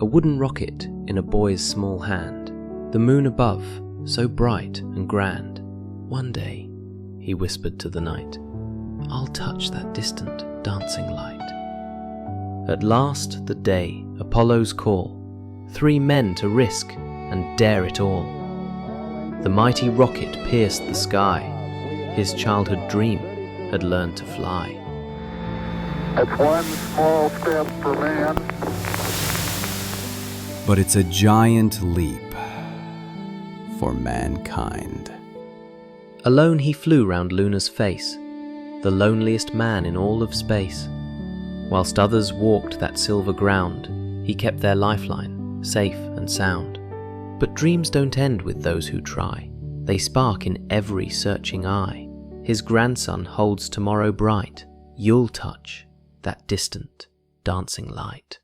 A wooden rocket in a boy's small hand, the moon above, so bright and grand. One day, he whispered to the night, I'll touch that distant dancing light. At last the day, Apollo's call, 3 men to risk and dare it all. The mighty rocket pierced the sky, his childhood dream had learned to fly. It's one small step for man. But it's a giant leap for mankind. Alone he flew round Luna's face, the loneliest man in all of space. Whilst others walked that silver ground, he kept their lifeline, safe and sound. But dreams don't end with those who try, they spark in every searching eye. His grandson holds tomorrow bright, you'll touch that distant dancing light.